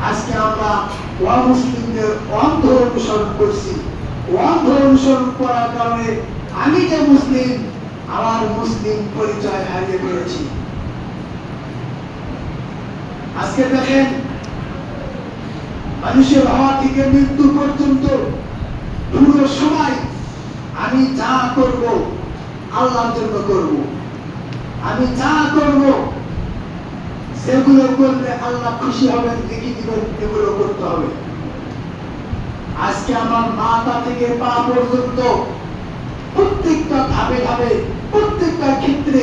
আজকে আমরা অমুসলিমদের অন্ধ অনুসরণ করছি। অন্ধ অনুসরণ করার কারণে আমি যে মুসলিম, আমার মুসলিম পরিচয় হারিয়ে ফেলেছি। আজকে দেখেন, মানুষের হওয়া থেকে মৃত্যু পর্যন্ত পুরো সময় আমি যা করব আল্লাহর জন্য করব। আমি যা করব সেগুলো করলে আল্লাহ খুশি হবেন, দেখি দিবেন, এগুলো করতে হবে। আজকে আমার মাথা থেকে পা পর্যন্ত প্রত্যেকটা ধাপে ধাপে, প্রত্যেকটা ক্ষেত্রে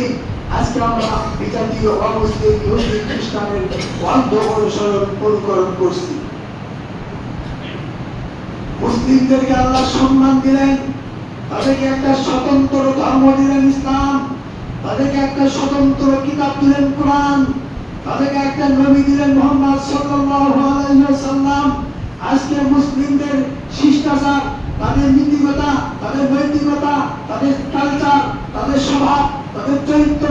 আজকে আমরা বিজাতীয় অমুসলিম ইহুদি খ্রিস্টানের অন্ধ অনুকরণ করছি। মুসলিমদেরকে আল্লাহ সম্মান দিলেন, তাদেরকে একটা স্বতন্ত্র ধর্ম দিলেন ইসলাম, তাদেরকে একটা স্বতন্ত্র কিতাব দিলেন কোরআন, তাদেরকে একটা নবী দিলেন মুহাম্মদ সাল্লাল্লাহু আলাইহি ওয়াসাল্লাম। আজকে মুসলিমদের শিষ্টাচার, তাদের নীতিগতা, তাদের নৈতিকতা, তাদের কালচার, তাদের স্বভাব, তাদের চরিত্র,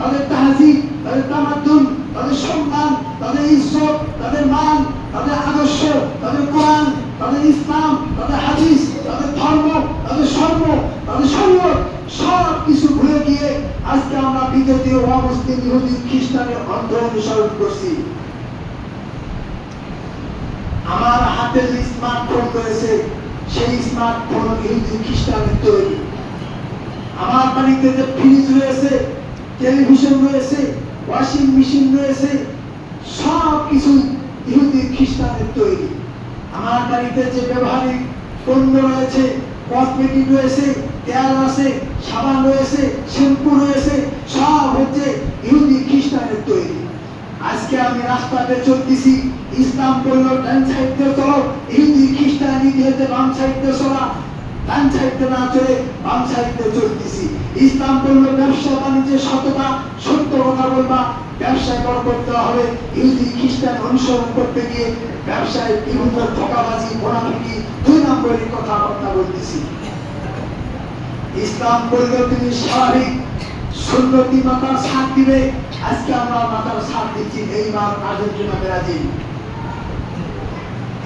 তাদের তাহজিব, তাদের তামাদ্দুন, তাদের সম্মান, তাদের ইজ্জত, তাদের মান, তাদের আদর্শ, তাদের কোরআন, তাদের ইসলাম, তাদের হাদিস, তাদের ধর্ম, তাদের সর্ব, তাদের শরীয়ত, সব কিছু ভুলে গিয়ে আজকে আমরা বিজাতীয় অমুসলিম ইহুদি খ্রিস্টানের অন্ধ অনুসরণ করছি। আমার হাতে যে স্মার্টফোন রয়েছে, সেই স্মার্টফোন ইহুদি খ্রিস্টানের তৈরি। আমার বাড়িতে যে ফ্রিজ রয়েছে, টেলিভিশন রয়েছে, ওয়াশিং মেশিন রয়েছে, সব কিছু ইহুদি খ্রিস্টানের তৈরি। আমার বাড়িতে যে ব্যবহারিক পণ্য রয়েছে, কসমেটিক রয়েছে, তেল আছে, সাবান রয়েছে, শ্যাম্পু রয়েছে, সব হচ্ছে ইহুদি খ্রিস্টানের তৈরি। আজকে আমি রাস্তাতে চলতেছি, ইসলাম বলল ডান সাইডে চলো, ইহুদি খ্রিস্টান নীতি হচ্ছে বাম সাইডে চলা, ডান সাইডে না চলে বাম সাইডে চলতেছি। ইসলাম বলল ব্যবসা বাণিজ্যে সততা, সত্য কথা বলবা, ব্যবসায় বরকত দেওয়া হবে। ইহুদি খ্রিস্টান অনুসরণ করতে গিয়ে ব্যবসায় বিভিন্ন ধোঁকাবাজি, মুনাফিকি, 2 নম্বরের কথাবার্তা বলতেছি। ইসলাম বলল তুমি স্বাভাবিক সুন্নতি মাতার সাথ দিবে, আজকে আমরা মাতার সাথ দিচ্ছি এইবার আর্জেন্টিনা, ব্রাজিল।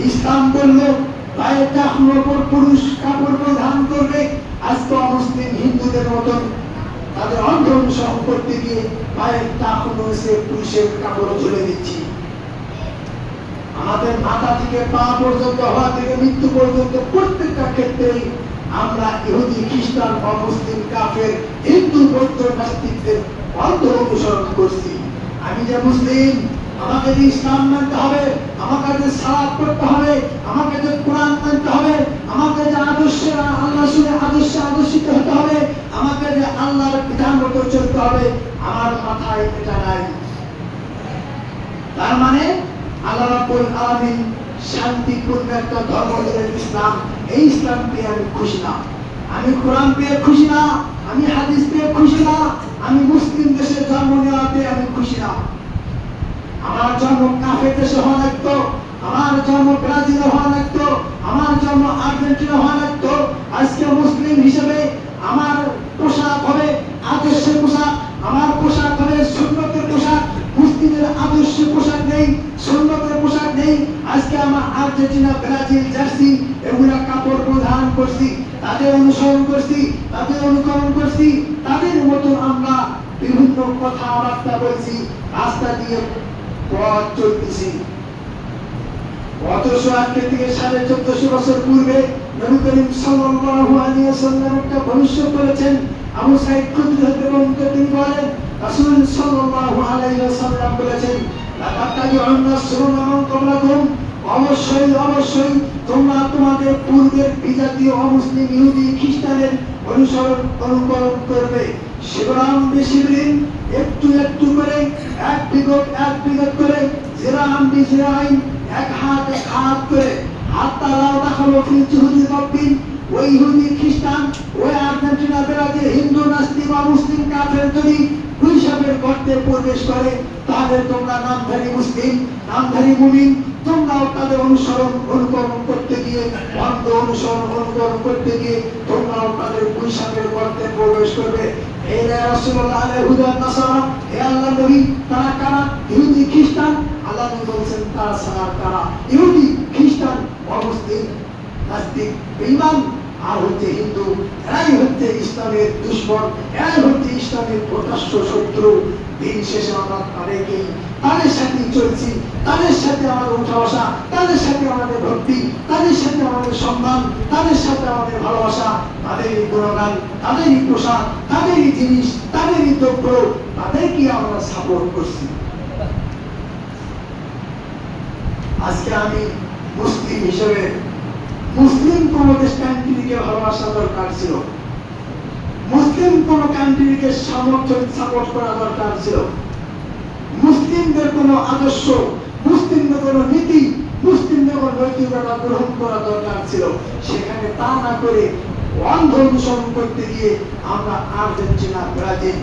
ইসলাম বলল পায়ে টাকনোর উপর পুরুষ কাপড় পরিধান করবে, আজকে অমুসলিম হিন্দুদের মতন তাদের অন্ধ অনুসরণ করতে গিয়ে পায়ের টাকনো এসে পুরুষের কাপড় ঝুলে দিচ্ছি। আমাদের মাথা থেকে পা পর্যন্ত, হওয়া থেকে মৃত্যু পর্যন্ত প্রত্যেকটা ক্ষেত্রেই আমরা ইহুদি খ্রিস্টান অমুসলিম কাফের হিন্দু বৌদ্ধ নাস্তিকদের অন্ধ অনুসরণ করছি। আমি যে মুসলিম, আমাকে যে ইসলাম মানতে হবে, আমাকে যে সালাত পড়তে হবে, আমাকে যে কোরআন মানতে হবে, আমাকে যে আদর্শে আল্লাহ শুনে আদর্শে আদর্শিত হতে হবে, আমাকে যে আল্লাহর বিধান মতো চলতে হবে, আমার মাথায় এটা নাই। তার মানে আল্লাহ রাব্বুল আলামিন শান্তিপূর্ণ একটা ধর্ম দিলেন ইসলাম, এই ইসলাম পেয়ে আমি খুশি না, আমি কোরআন পেয়ে খুশি না, আমি হাদিস পেয়ে খুশি না, আমি মুসলিম দেশে জন্ম নেওয়াতে আমি খুশি না। আমার জন্ম কাফের দেশে হওয়া লাগতো, আমার জন্ম ব্রাজিলে হওয়া লাগতো, আমার জন্ম আর্জেন্টিনা হওয়া লাগতো। আজকে মুসলিম হিসেবে আমার পোশাক হবে আদর্শের পোশাক, আমার পোশাক হবে সুন্নতের পোশাক। মুসলিমের আদর্শের পোশাক নেই, সুন্নতের পোশাক নেই। আজকে আমার আর্জেন্টিনা, ব্রাজিল জার্সি এগুলা কাপড় প্রধান করছি, তাদের অনুসরণ করছি, তাদের অনুকরণ করছি, তাদের মতো আমরা বিভিন্ন কথাবার্তা বলছি, রাস্তা দিয়ে পথ চলতেছি। অথচ আজকে থেকে 1450 বছর পূর্বে নবী করিম সাল্লাল্লাহু আলাইহি ওয়াসাল্লাম একটা ভবিষ্যৎ বলেছেন। আবু সাঈদ খুদরি রাদিয়াল্লাহু তিনি বলেন, রাসূল সাল্লাল্লাহু আলাইহি ওয়াসাল্লাম বলেছেন, লাকাদ তাবিউন্না সুন্নাতা মান ক্বাবলাকুম, অবশ্যই অবশ্যই তোমরা তোমাদের পূর্বের বিজাতীয় অমুসলিম ইহুদি খ্রিস্টানের অনুকরণ করবে। শিবরাম বিশিবরিন, একটু একটু করে, এক বিগত করে, জিরাম বিজিরাইন, এক হাত করে, হাত্তা লাউ দাখালু ফি জুহুদি রাব্বিন, ওই ইহুদি খ্রিস্টান, ওই আর্জেন্টিনা ব্রাজিল হিন্দু নাস্তিক বা মুসলিম কাফের যদি হিসাবের গর্তে প্রবেশ করে, তাহলে তোমরা নামধারী মুসলিম, নামধারী মুমিন, তোমরাও তাদের অনুকরণ করতে গিয়ে, অন্ধ অনুকরণ করতে গিয়ে তোমরাও তাদের হিসাবের গর্তে প্রবেশ করবে। হে রাসূলুল্লাহ আলাইহি নাসারা, হে আল্লাহর নবী, তারা কারা? ইহুদি খ্রিস্টান। আল্লাহ নবী বলেছেন তারা সারা কারা? ইহুদি খ্রিস্টান অমুসলিম নাস্তিক বেঈমান আর হচ্ছে হিন্দু। এরাই হচ্ছে ইসলামের দুশমন, এরাই হচ্ছে ইসলামের প্রকাশ্য শত্রু। দিন শেষে আমরা তাদের সাথেই চলছি, তাদের সাথে আমাদের উঠা বসা, তাদের সাথে আমাদের ভক্তি, তাদের সাথে আমাদের সম্মান, তাদের সাথে আমাদের ভালোবাসা, তাদেরই গুণগান, তাদেরই পোশাক, তাদেরই জিনিস, তাদেরই দ্রব্য, তাদেরকে আমরা সাপোর্ট করছি। আজকে আমি মুসলিম হিসেবে মুসলিম কোন দেশ কান্ট্রিকে ভালোবাসা দরকার ছিল, মুসলিম কোন কান্ট্রিকে সমর্থন সাপোর্ট করা দরকার ছিল, মুসলিমদের কোন আদর্শ, মুসলিমদের কোন নীতি, মুসলিমদের কোন নৈতিকতা গ্রহণ করা দরকার ছিল। সেখানে তা না করে অন্ধ অনুসরণ করতে গিয়ে আমরা আর্জেন্টিনা, ব্রাজিল